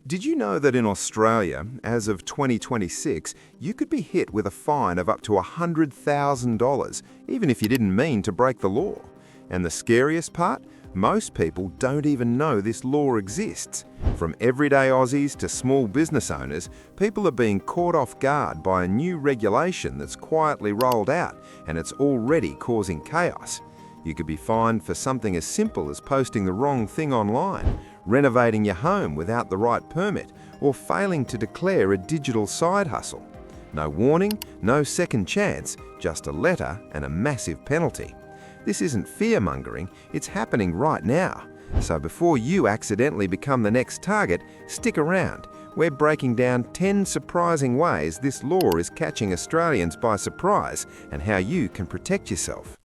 Did you know that in Australia, as of 2026, you could be hit with a fine of up to $100,000, even if you didn't mean to break the law? And the scariest part? Most people don't even know this law exists. From everyday Aussies to small business owners, people are being caught off guard by a new regulation that's quietly rolled out, and it's already causing chaos. You could be fined for something as simple as posting the wrong thing online, renovating your home without the right permit, or failing to declare a digital side hustle. No warning, no second chance, just a letter and a massive penalty. This isn't fear-mongering, it's happening right now. So before you accidentally become the next target, stick around. We're breaking down 10 surprising ways this law is catching Australians by surprise and how you can protect yourself.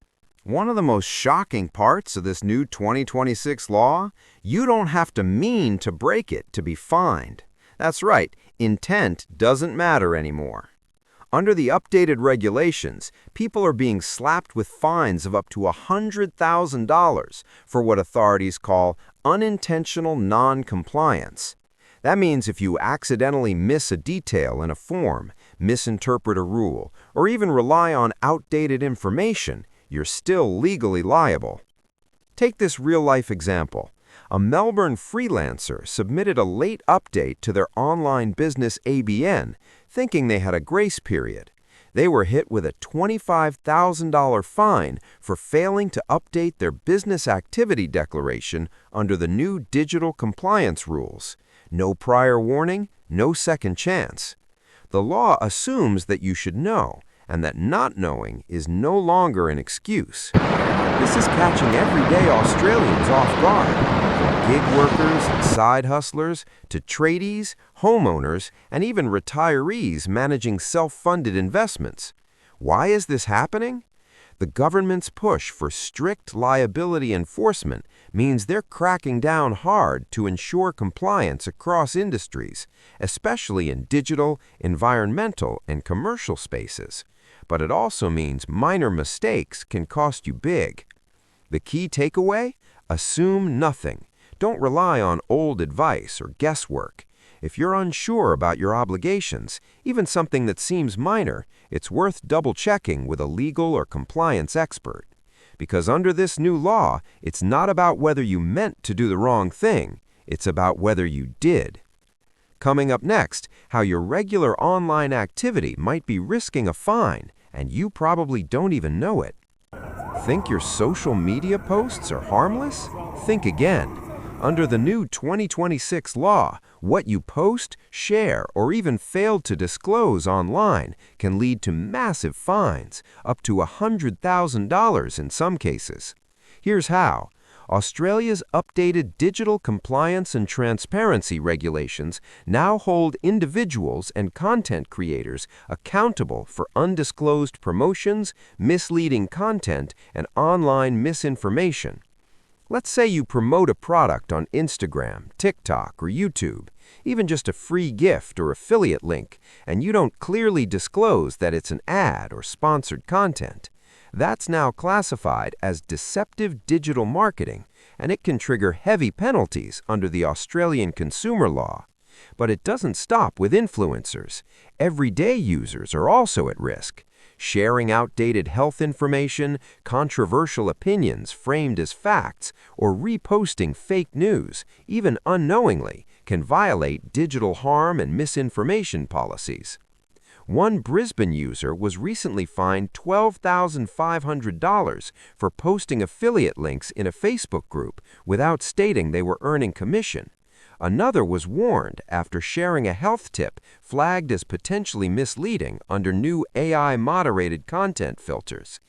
One of the most shocking parts of this new 2026 law, you don't have to mean to break it to be fined. That's right, intent doesn't matter anymore. Under the updated regulations, people are being slapped with fines of up to $100,000 for what authorities call unintentional non-compliance. That means if you accidentally miss a detail in a form, misinterpret a rule, or even rely on outdated information, you're still legally liable. Take this real-life example. A Melbourne freelancer submitted a late update to their online business ABN, thinking they had a grace period. They were hit with a $25,000 fine for failing to update their business activity declaration under the new digital compliance rules. No prior warning, no second chance. The law assumes that you should know, and that not knowing is no longer an excuse. This is catching everyday Australians off guard, from gig workers and side hustlers to tradies, homeowners, and even retirees managing self-funded investments. Why is this happening? The government's push for strict liability enforcement means they're cracking down hard to ensure compliance across industries, especially in digital, environmental, and commercial spaces. But it also means minor mistakes can cost you big. The key takeaway? Assume nothing. Don't rely on old advice or guesswork. If you're unsure about your obligations, even something that seems minor, it's worth double-checking with a legal or compliance expert. Because under this new law, it's not about whether you meant to do the wrong thing, it's about whether you did. Coming up next, how your regular online activity might be risking a fine, and you probably don't even know it. Think your social media posts are harmless? Think again. Under the new 2026 law, what you post, share, or even fail to disclose online can lead to massive fines, up to $100,000 in some cases. Here's how. Australia's updated digital compliance and transparency regulations now hold individuals and content creators accountable for undisclosed promotions, misleading content, and online misinformation. Let's say you promote a product on Instagram, TikTok, or YouTube, even just a free gift or affiliate link, and you don't clearly disclose that it's an ad or sponsored content. That's now classified as deceptive digital marketing, and it can trigger heavy penalties under the Australian consumer law. But it doesn't stop with influencers. Everyday users are also at risk. Sharing outdated health information, controversial opinions framed as facts, or reposting fake news, even unknowingly, can violate digital harm and misinformation policies. One Brisbane user was recently fined $12,500 for posting affiliate links in a Facebook group without stating they were earning commission. Another was warned after sharing a health tip flagged as potentially misleading under new AI-moderated content filters.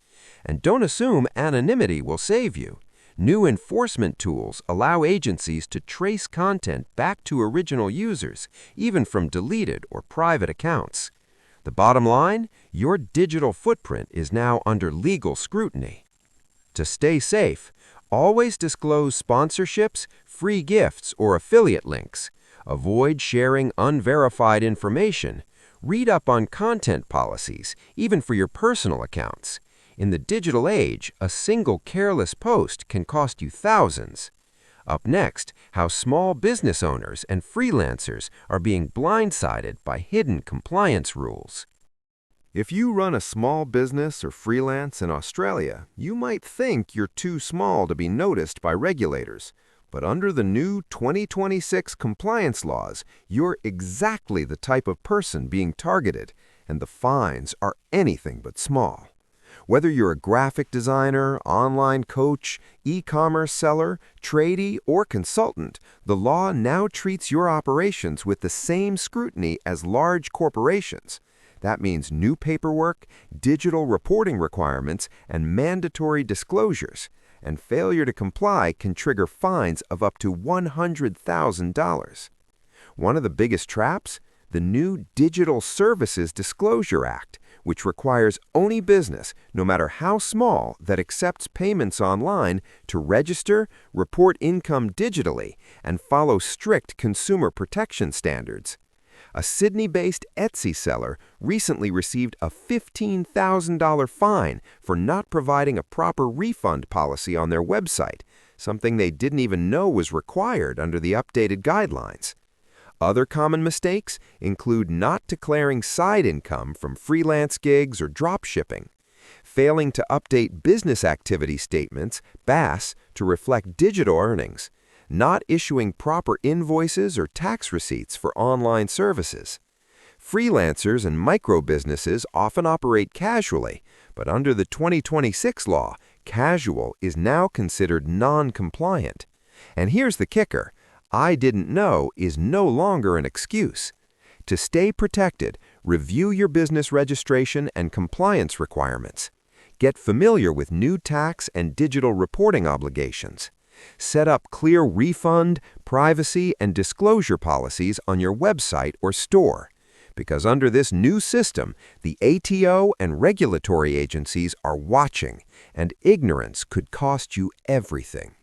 And don't assume anonymity will save you. New enforcement tools allow agencies to trace content back to original users, even from deleted or private accounts. The bottom line, your digital footprint is now under legal scrutiny. To stay safe, always disclose sponsorships, free gifts, or affiliate links. Avoid sharing unverified information. Read up on content policies, even for your personal accounts. In the digital age, a single careless post can cost you thousands. Up next, how small business owners and freelancers are being blindsided by hidden compliance rules. If you run a small business or freelance in Australia, you might think you're too small to be noticed by regulators. But under the new 2026 compliance laws, you're exactly the type of person being targeted, and the fines are anything but small. Whether you're a graphic designer, online coach, e-commerce seller, tradie, or consultant, the law now treats your operations with the same scrutiny as large corporations. That means new paperwork, digital reporting requirements, and mandatory disclosures. And failure to comply can trigger fines of up to $100,000. One of the biggest traps? The new Digital Services Disclosure Act, which requires any business, no matter how small, that accepts payments online to register, report income digitally, and follow strict consumer protection standards. A Sydney-based Etsy seller recently received a $15,000 fine for not providing a proper refund policy on their website, something they didn't even know was required under the updated guidelines. Other common mistakes include not declaring side income from freelance gigs or drop shipping, failing to update business activity statements, BAS, to reflect digital earnings, not issuing proper invoices or tax receipts for online services. Freelancers and micro-businesses often operate casually, but under the 2026 law, casual is now considered non-compliant. And here's the kicker: "I didn't know" is no longer an excuse. To stay protected, review your business registration and compliance requirements. Get familiar with new tax and digital reporting obligations. Set up clear refund, privacy, and disclosure policies on your website or store. Because under this new system, the ATO and regulatory agencies are watching, and ignorance could cost you everything.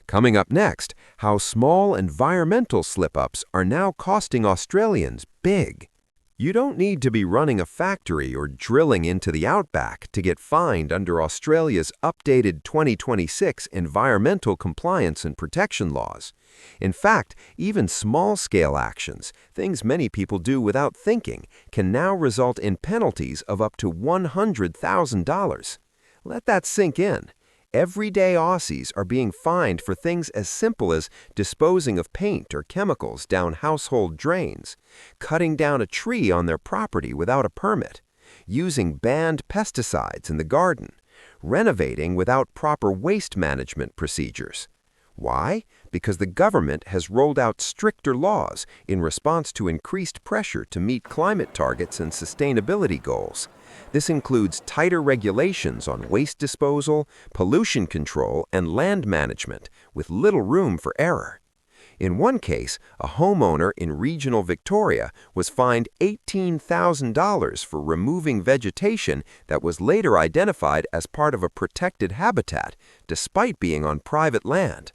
Coming up next, how small environmental slip-ups are now costing Australians big. You don't need to be running a factory or drilling into the outback to get fined under Australia's updated 2026 environmental compliance and protection laws. In fact, even small-scale actions, things many people do without thinking, can now result in penalties of up to $100,000. Let that sink in. Everyday Aussies are being fined for things as simple as disposing of paint or chemicals down household drains, cutting down a tree on their property without a permit, using banned pesticides in the garden, renovating without proper waste management procedures. Why? Because the government has rolled out stricter laws in response to increased pressure to meet climate targets and sustainability goals. This includes tighter regulations on waste disposal, pollution control, and land management, with little room for error. In one case, a homeowner in regional Victoria was fined $18,000 for removing vegetation that was later identified as part of a protected habitat, despite being on private land.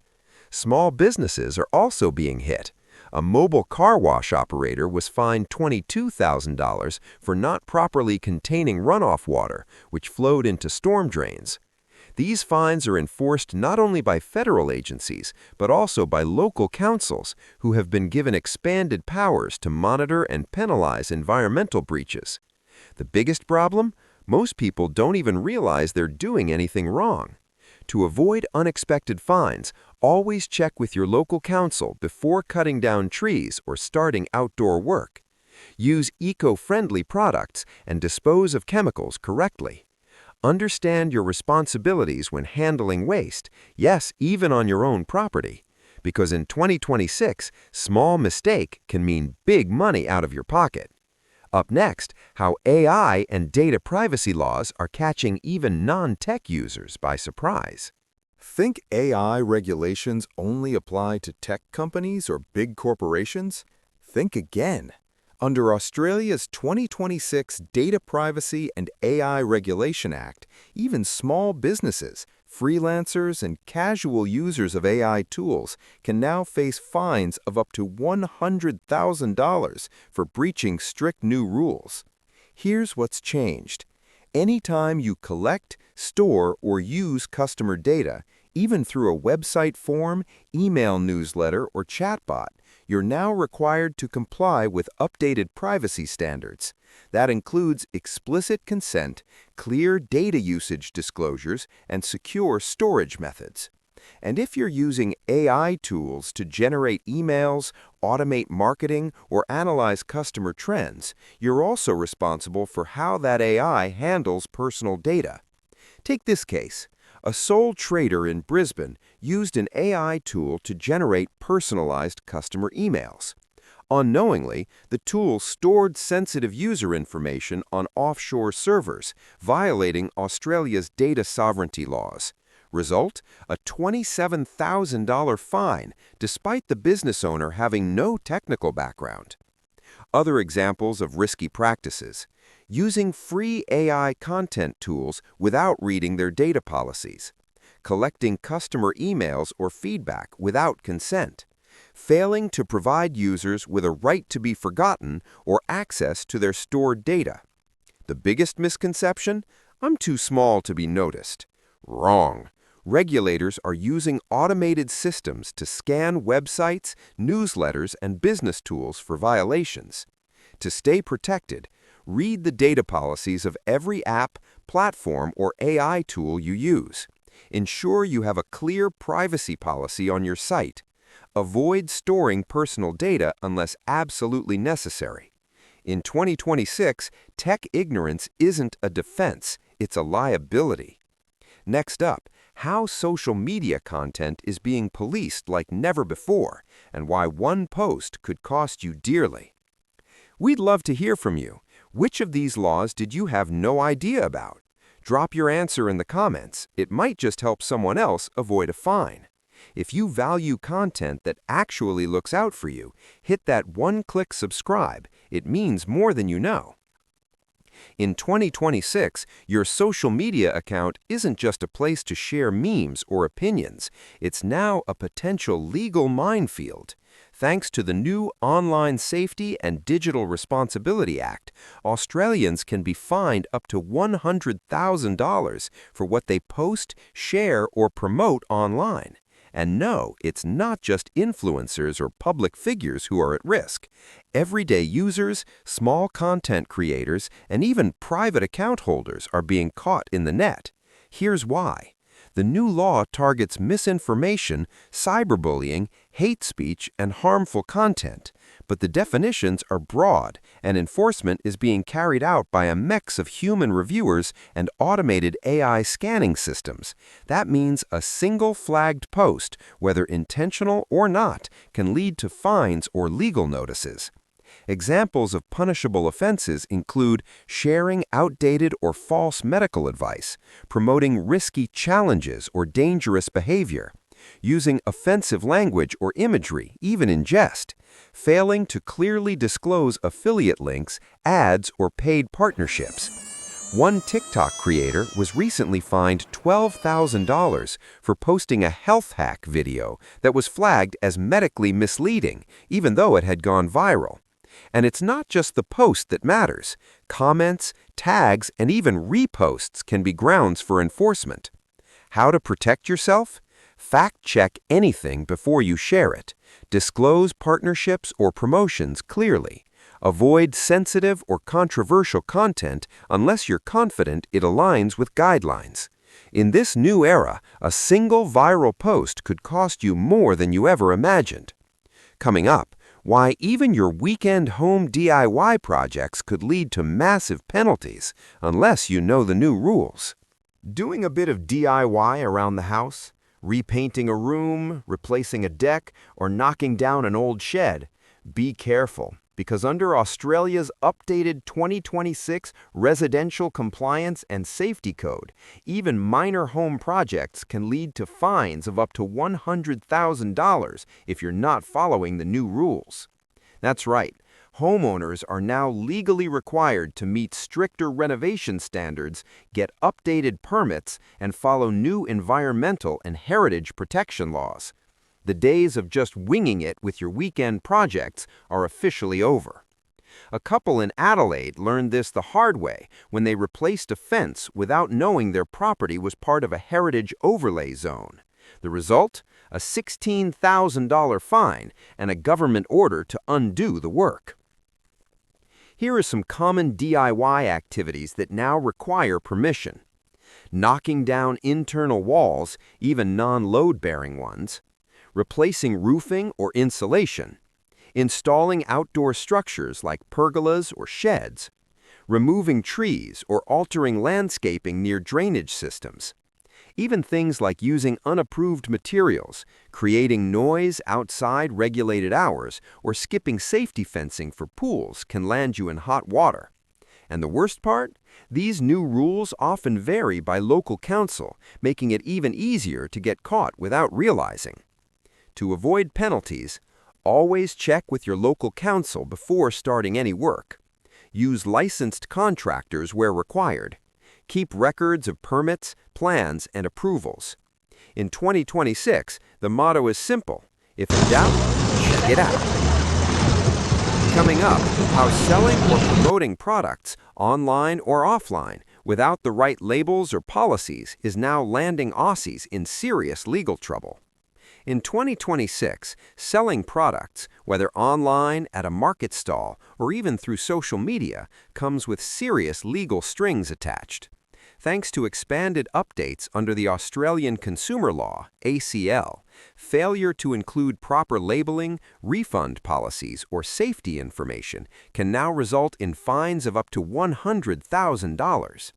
Small businesses are also being hit. A mobile car wash operator was fined $22,000 for not properly containing runoff water, which flowed into storm drains. These fines are enforced not only by federal agencies, but also by local councils, who have been given expanded powers to monitor and penalize environmental breaches. The biggest problem? Most people don't even realize they're doing anything wrong. To avoid unexpected fines, always check with your local council before cutting down trees or starting outdoor work. Use eco-friendly products and dispose of chemicals correctly. Understand your responsibilities when handling waste, yes, even on your own property. Because in 2026, small mistake can mean big money out of your pocket. Up next, how AI and data privacy laws are catching even non-tech users by surprise. Think AI regulations only apply to tech companies or big corporations? Think again. Under Australia's 2026 Data Privacy and AI Regulation Act, even small businesses, freelancers, and casual users of AI tools can now face fines of up to $100,000 for breaching strict new rules. Here's what's changed. Anytime you collect, store, or use customer data, Even through a website form, email newsletter, or chatbot, you're now required to comply with updated privacy standards. That includes explicit consent, clear data usage disclosures, and secure storage methods. And if you're using AI tools to generate emails, automate marketing, or analyze customer trends, you're also responsible for how that AI handles personal data. Take this case. A sole trader in Brisbane used an AI tool to generate personalized customer emails. Unknowingly, the tool stored sensitive user information on offshore servers, violating Australia's data sovereignty laws. Result? A $27,000 fine, despite the business owner having no technical background. Other examples of risky practices: using free AI content tools without reading their data policies, collecting customer emails or feedback without consent, failing to provide users with a right to be forgotten or access to their stored data. The biggest misconception? I'm too small to be noticed. Wrong. Regulators are using automated systems to scan websites, newsletters, and business tools for violations. To stay protected, read the data policies of every app, platform, or AI tool you use. Ensure you have a clear privacy policy on your site. Avoid storing personal data unless absolutely necessary. In 2026, tech ignorance isn't a defense, it's a liability. Next up, how social media content is being policed like never before, and why one post could cost you dearly. We'd love to hear from you. Which of these laws did you have no idea about? Drop your answer in the comments. It might just help someone else avoid a fine. If you value content that actually looks out for you, hit that one-click subscribe. It means more than you know. In 2026, your social media account isn't just a place to share memes or opinions. It's now a potential legal minefield. Thanks to the new Online Safety and Digital Responsibility Act, Australians can be fined up to $100,000 for what they post, share, or promote online. And no, it's not just influencers or public figures who are at risk. Everyday users, small content creators, and even private account holders are being caught in the net. Here's why. The new law targets misinformation, cyberbullying, hate speech, and harmful content, but the definitions are broad, and enforcement is being carried out by a mix of human reviewers and automated AI scanning systems. That means a single flagged post, whether intentional or not, can lead to fines or legal notices. Examples of punishable offenses include sharing outdated or false medical advice, promoting risky challenges or dangerous behavior, using offensive language or imagery, even in jest, failing to clearly disclose affiliate links, ads, or paid partnerships. One TikTok creator was recently fined $12,000 for posting a health hack video that was flagged as medically misleading, even though it had gone viral. And it's not just the post that matters. Comments, tags, and even reposts can be grounds for enforcement. How to protect yourself? Fact-check anything before you share it. Disclose partnerships or promotions clearly. Avoid sensitive or controversial content unless you're confident it aligns with guidelines. In this new era, a single viral post could cost you more than you ever imagined. Coming up, why even your weekend home DIY projects could lead to massive penalties unless you know the new rules. Doing a bit of DIY around the house? Repainting a room, replacing a deck, or knocking down an old shed? Be careful, because under Australia's updated 2026 Residential Compliance and Safety Code, even minor home projects can lead to fines of up to $100,000 if you're not following the new rules. That's right. Homeowners are now legally required to meet stricter renovation standards, get updated permits, and follow new environmental and heritage protection laws. The days of just winging it with your weekend projects are officially over. A couple in Adelaide learned this the hard way when they replaced a fence without knowing their property was part of a heritage overlay zone. The result? A $16,000 fine and a government order to undo the work. Here are some common DIY activities that now require permission. Knocking down internal walls, even non-load-bearing ones, replacing roofing or insulation, installing outdoor structures like pergolas or sheds, removing trees or altering landscaping near drainage systems. Even things like using unapproved materials, creating noise outside regulated hours, or skipping safety fencing for pools can land you in hot water. And the worst part? These new rules often vary by local council, making it even easier to get caught without realizing. To avoid penalties, always check with your local council before starting any work. Use licensed contractors where required. Keep records of permits, plans, and approvals. In 2026, the motto is simple: if in doubt, check it out. Coming up, how selling or promoting products, online or offline, without the right labels or policies is now landing Aussies in serious legal trouble. In 2026, selling products, whether online, at a market stall, or even through social media, comes with serious legal strings attached. Thanks to expanded updates under the Australian Consumer Law, ACL, failure to include proper labeling, refund policies, or safety information can now result in fines of up to $100,000.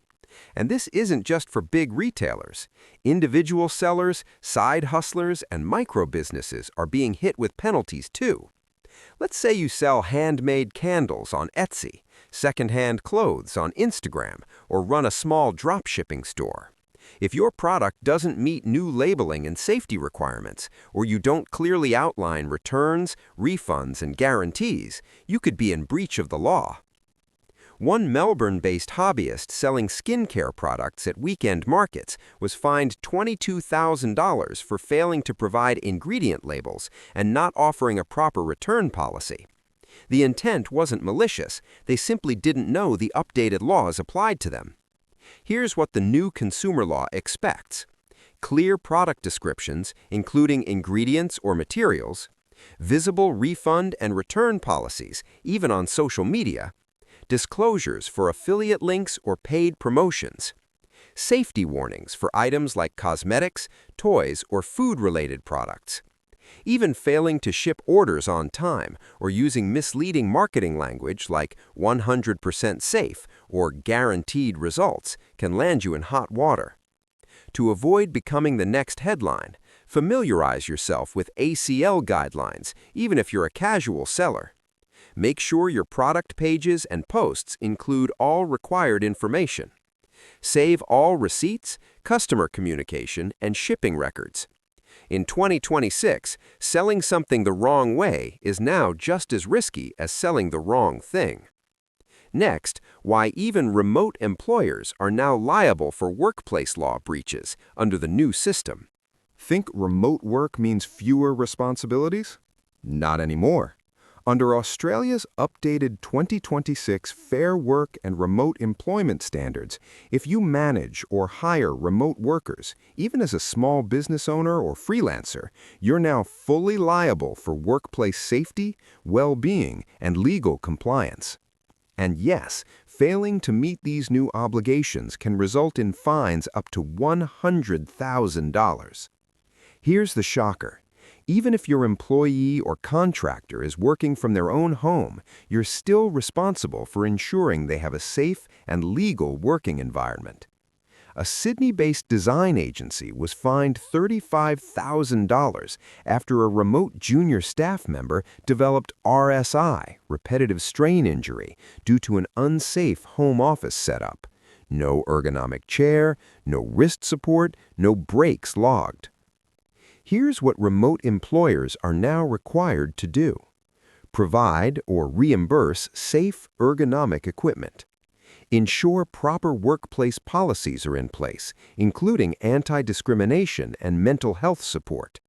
And this isn't just for big retailers. Individual sellers, side hustlers, and micro businesses are being hit with penalties too. Let's say you sell handmade candles on Etsy, secondhand clothes on Instagram, or run a small dropshipping store. If your product doesn't meet new labeling and safety requirements, or you don't clearly outline returns, refunds, and guarantees, you could be in breach of the law. One Melbourne-based hobbyist selling skincare products at weekend markets was fined $22,000 for failing to provide ingredient labels and not offering a proper return policy. The intent wasn't malicious, they simply didn't know the updated laws applied to them. Here's what the new consumer law expects: clear product descriptions, including ingredients or materials, visible refund and return policies, even on social media, disclosures for affiliate links or paid promotions, safety warnings for items like cosmetics, toys, or food-related products. Even failing to ship orders on time or using misleading marketing language like 100% safe or guaranteed results can land you in hot water. To avoid becoming the next headline, familiarize yourself with ACL guidelines, even if you're a casual seller. Make sure your product pages and posts include all required information. Save all receipts, customer communication, and shipping records. In 2026, selling something the wrong way is now just as risky as selling the wrong thing. Next, why even remote employers are now liable for workplace law breaches under the new system. Think remote work means fewer responsibilities? Not anymore. Under Australia's updated 2026 Fair Work and Remote Employment Standards, if you manage or hire remote workers, even as a small business owner or freelancer, you're now fully liable for workplace safety, well-being, and legal compliance. And yes, failing to meet these new obligations can result in fines up to $100,000. Here's the shocker. Even if your employee or contractor is working from their own home, you're still responsible for ensuring they have a safe and legal working environment. A Sydney-based design agency was fined $35,000 after a remote junior staff member developed RSI, repetitive strain injury, due to an unsafe home office setup. No ergonomic chair, no wrist support, no breaks logged. Here's what remote employers are now required to do: provide or reimburse safe, ergonomic equipment. Ensure proper workplace policies are in place, including anti-discrimination and mental health support.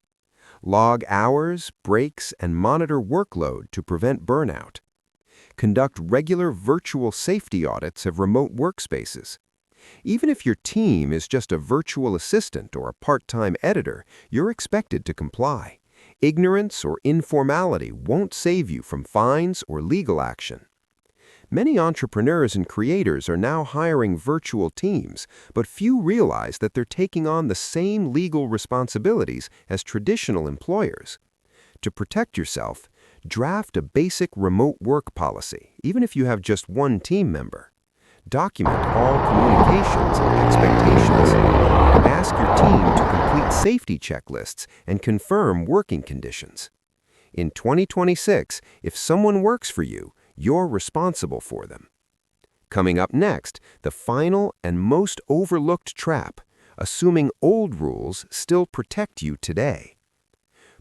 Log hours, breaks, and monitor workload to prevent burnout. Conduct regular virtual safety audits of remote workspaces. Even if your team is just a virtual assistant or a part-time editor, you're expected to comply. Ignorance or informality won't save you from fines or legal action. Many entrepreneurs and creators are now hiring virtual teams, but few realize that they're taking on the same legal responsibilities as traditional employers. To protect yourself, draft a basic remote work policy, even if you have just one team member. Document all communications and expectations. Ask your team to complete safety checklists and confirm working conditions. In 2026, if someone works for you, you're responsible for them. Coming up next, the final and most overlooked trap, assuming old rules still protect you today.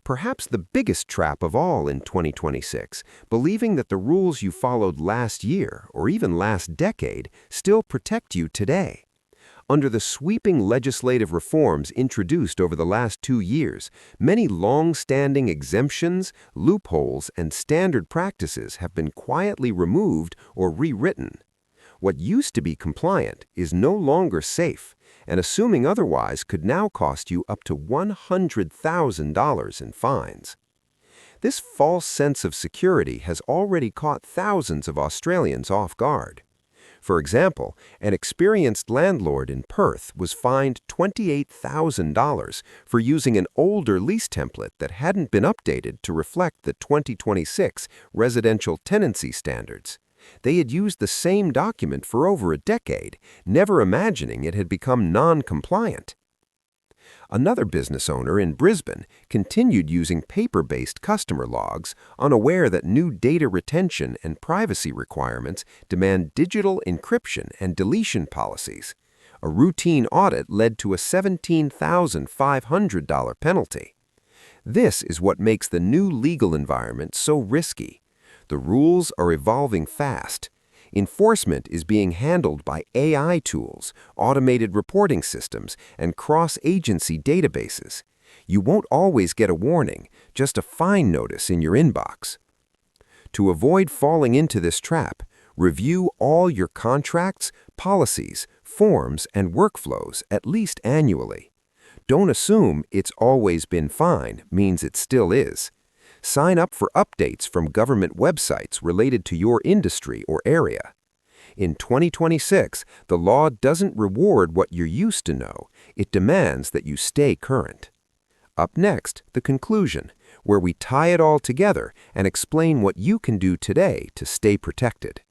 Perhaps the biggest trap of all in 2026, believing that the rules you followed last year or even last decade still protect you today. Under the sweeping legislative reforms introduced over the last 2 years, many long-standing exemptions, loopholes, and standard practices have been quietly removed or rewritten. What used to be compliant is no longer safe, and assuming otherwise could now cost you up to $100,000 in fines. This false sense of security has already caught thousands of Australians off guard. For example, an experienced landlord in Perth was fined $28,000 for using an older lease template that hadn't been updated to reflect the 2026 residential tenancy standards. They had used the same document for over a decade, never imagining it had become non-compliant. Another business owner in Brisbane continued using paper-based customer logs, unaware that new data retention and privacy requirements demand digital encryption and deletion policies. A routine audit led to a $17,500 penalty. This is what makes the new legal environment so risky. The rules are evolving fast. Enforcement is being handled by AI tools, automated reporting systems, and cross-agency databases. You won't always get a warning, just a fine notice in your inbox. To avoid falling into this trap, review all your contracts, policies, forms, and workflows at least annually. Don't assume it's always been fine means it still is. Sign up for updates from government websites related to your industry or area. In 2026, the law doesn't reward what you're used to know. It demands that you stay current. Up next, the conclusion, where we tie it all together and explain what you can do today to stay protected.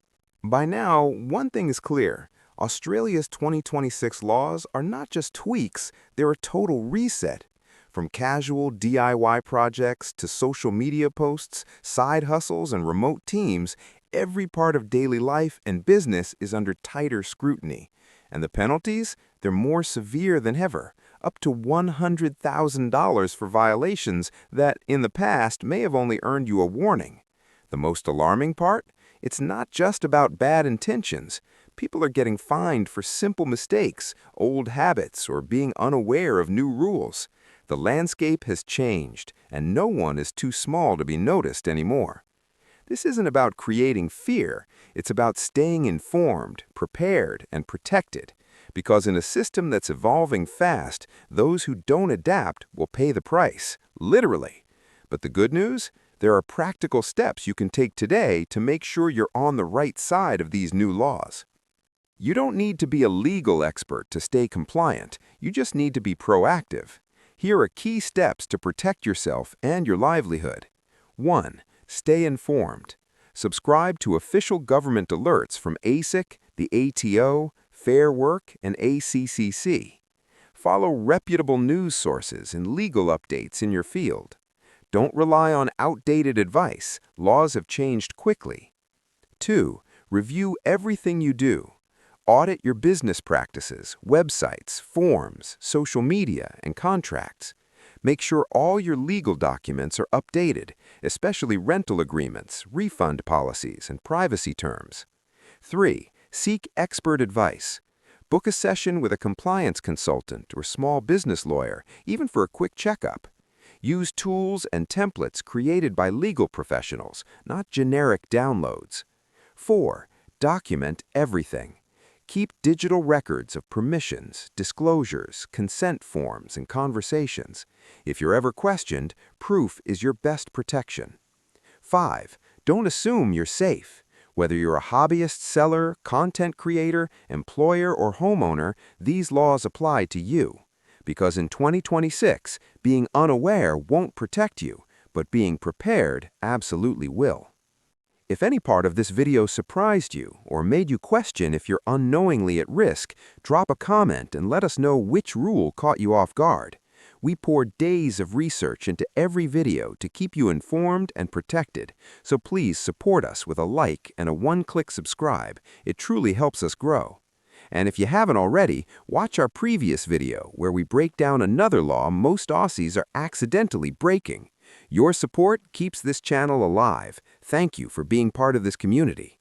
By now, one thing is clear. Australia's 2026 laws are not just tweaks, they're a total reset. From casual DIY projects to social media posts, side hustles, and remote teams, every part of daily life and business is under tighter scrutiny. And the penalties? They're more severe than ever, up to $100,000 for violations that, in the past, may have only earned you a warning. The most alarming part? It's not just about bad intentions. People are getting fined for simple mistakes, old habits, or being unaware of new rules. The landscape has changed, and no one is too small to be noticed anymore. This isn't about creating fear. It's about staying informed, prepared, and protected. Because in a system that's evolving fast, those who don't adapt will pay the price, literally. But the good news? There are practical steps you can take today to make sure you're on the right side of these new laws. You don't need to be a legal expert to stay compliant. You just need to be proactive. Here are key steps to protect yourself and your livelihood. 1. Stay informed. Subscribe to official government alerts from ASIC, the ATO, Fair Work, and ACCC. Follow reputable news sources and legal updates in your field. Don't rely on outdated advice. Laws have changed quickly. 2. Review everything you do. Audit your business practices, websites, forms, social media, and contracts. Make sure all your legal documents are updated, especially rental agreements, refund policies, and privacy terms. 3. Seek expert advice. Book a session with a compliance consultant or small business lawyer, even for a quick checkup. Use tools and templates created by legal professionals, not generic downloads. 4. Document everything. Keep digital records of permissions, disclosures, consent forms, and conversations. If you're ever questioned, proof is your best protection. 5. Don't assume you're safe. Whether you're a hobbyist seller, content creator, employer, or homeowner, these laws apply to you. Because in 2026, being unaware won't protect you, but being prepared absolutely will. If any part of this video surprised you or made you question if you're unknowingly at risk, drop a comment and let us know which rule caught you off guard. We pour days of research into every video to keep you informed and protected, so please support us with a like and a one-click subscribe. It truly helps us grow. And if you haven't already, watch our previous video where we break down another law most Aussies are accidentally breaking. Your support keeps this channel alive. Thank you for being part of this community.